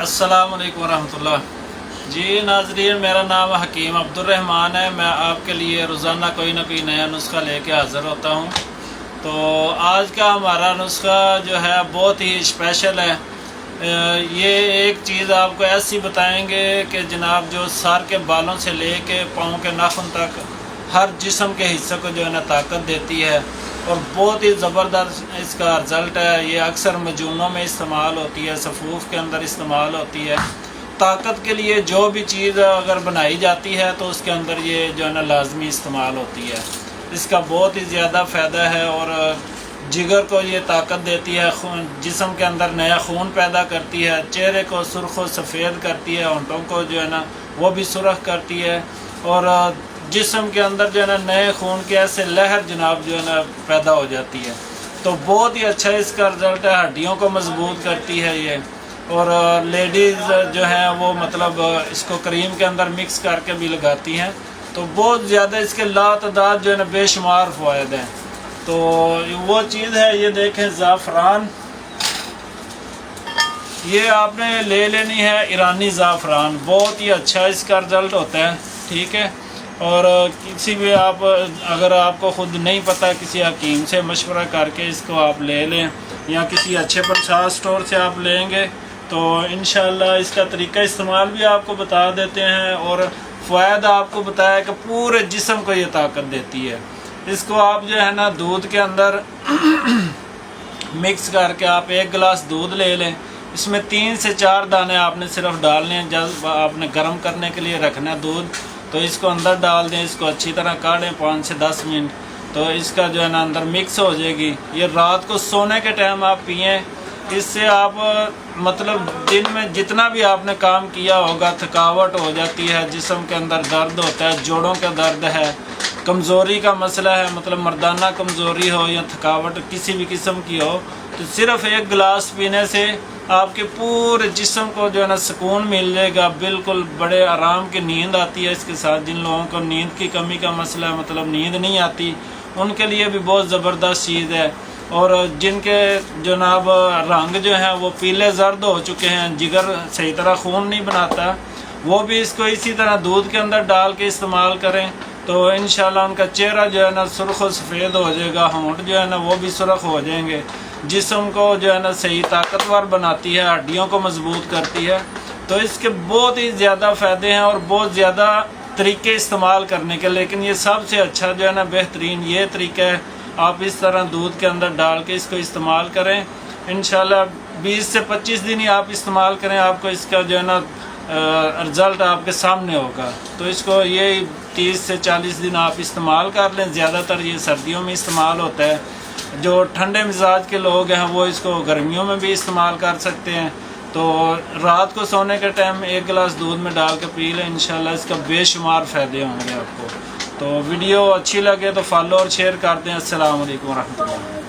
अस्सलाम वालेकुम वरहमतुल्लाह। जी नाज़रीन, मेरा नाम हकीम अब्दुर्रहमान है। मैं आपके लिए रोज़ाना कोई ना कोई नया नुस्खा लेके हाज़िर होता हूँ। तो आज का हमारा नुस्खा जो है बहुत ही स्पेशल है। ये एक चीज़ आपको ऐसी बताएंगे कि जनाब जो सर के बालों से लेके पाँव के नाखून तक हर जिस्म के हिस्से को जो है ना ताकत देती है और बहुत ही ज़बरदस्त इसका रिज़ल्ट है। ये अक्सर मजूनों में इस्तेमाल होती है, सफ़ूफ़ के अंदर इस्तेमाल होती है। ताकत के लिए जो भी चीज़ अगर बनाई जाती है तो उसके अंदर ये जो है ना लाजमी इस्तेमाल होती है। इसका बहुत ही ज़्यादा फ़ायदा है और जिगर को ये ताकत देती है, जिस्म के अंदर नया खून पैदा करती है, चेहरे को सुर्ख व सफ़ेद करती है, होंठों को जो है ना वो भी सुरख करती है और जिस्म के अंदर जो है ना नए खून के ऐसे लहर जनाब जो है ना पैदा हो जाती है। तो बहुत ही अच्छा इसका रिज़ल्ट है। हड्डियों को मजबूत करती है ये। और लेडीज़ जो हैं वो मतलब इसको क्रीम के अंदर मिक्स करके भी लगाती हैं। तो बहुत ज़्यादा इसके लातदाद जो है ना बेशुमार फ़वाइद हैं। तो वो चीज़ है, ये देखें ज़ाफ़रान, ये आपने ले लेनी है ईरानी ज़ाफ़रान। बहुत ही अच्छा इसका रिज़ल्ट होता है, ठीक है। और किसी भी आप अगर आपको ख़ुद नहीं पता, किसी हकीम से मशवरा करके इसको आप ले लें या किसी अच्छे प्रसाद स्टोर से आप लेंगे तो इंशाल्लाह इसका तरीका इस्तेमाल भी आपको बता देते हैं और फ़ायदा आपको बताया कि पूरे जिस्म को ये ताकत देती है। इसको आप जो है ना दूध के अंदर मिक्स करके आप 1 गिलास दूध ले लें। इसमें 3 से 4 दाने आपने सिर्फ डालने हैं। जब आपने गर्म करने के लिए रखना है दूध तो इसको अंदर डाल दें, इसको अच्छी तरह काढ़ें 5 से 10 मिनट, तो इसका जो है ना अंदर मिक्स हो जाएगी। ये रात को सोने के टाइम आप पिएँ। इससे आप मतलब दिन में जितना भी आपने काम किया होगा थकावट हो जाती है, जिस्म के अंदर दर्द होता है, जोड़ों का दर्द है, कमज़ोरी का मसला है, मतलब मर्दाना कमज़ोरी हो या थकावट किसी भी किस्म की हो, तो सिर्फ़ 1 गिलास पीने से आपके पूरे जिस्म को जो है ना सुकून मिल जाएगा। बिल्कुल बड़े आराम की नींद आती है इसके साथ। जिन लोगों को नींद की कमी का मसला है, मतलब नींद नहीं आती, उनके लिए भी बहुत ज़बरदस्त चीज़ है। और जिनके जनाब रंग जो है वो पीले जर्द हो चुके हैं, जिगर सही तरह खून नहीं बनाता, वो भी इसको इसी तरह दूध के अंदर डाल के इस्तेमाल करें तो इंशाल्लाह उनका चेहरा जो है ना सुर्ख व सफ़ेद हो जाएगा, होंठ जो है ना वो भी सुरख हो जाएंगे, जिस्म को जो है ना सही ताकतवर बनाती है, हड्डियों को मजबूत करती है। तो इसके बहुत ही ज़्यादा फ़ायदे हैं और बहुत ज़्यादा तरीके इस्तेमाल करने के, लेकिन ये सबसे अच्छा जो है ना बेहतरीन ये तरीका है। आप इस तरह दूध के अंदर डाल के इसको इस्तेमाल करें। इंशाल्लाह 20 से 25 दिन ही आप इस्तेमाल करें, आपको इसका जो है ना रिज़ल्ट आपके सामने होगा। तो इसको ये 30 से 40 दिन आप इस्तेमाल कर लें। ज़्यादातर ये सर्दियों में इस्तेमाल होता है। जो ठंडे मिजाज के लोग हैं वो इसको गर्मियों में भी इस्तेमाल कर सकते हैं। तो रात को सोने के टाइम 1 गिलास दूध में डाल के पी लें, इंशाल्लाह इसका बेशुमार फ़ायदे होंगे आपको। तो वीडियो अच्छी लगे तो फॉलो और शेयर कर दें। अस्सलाम वालेकुम वरहमतुल्लाह।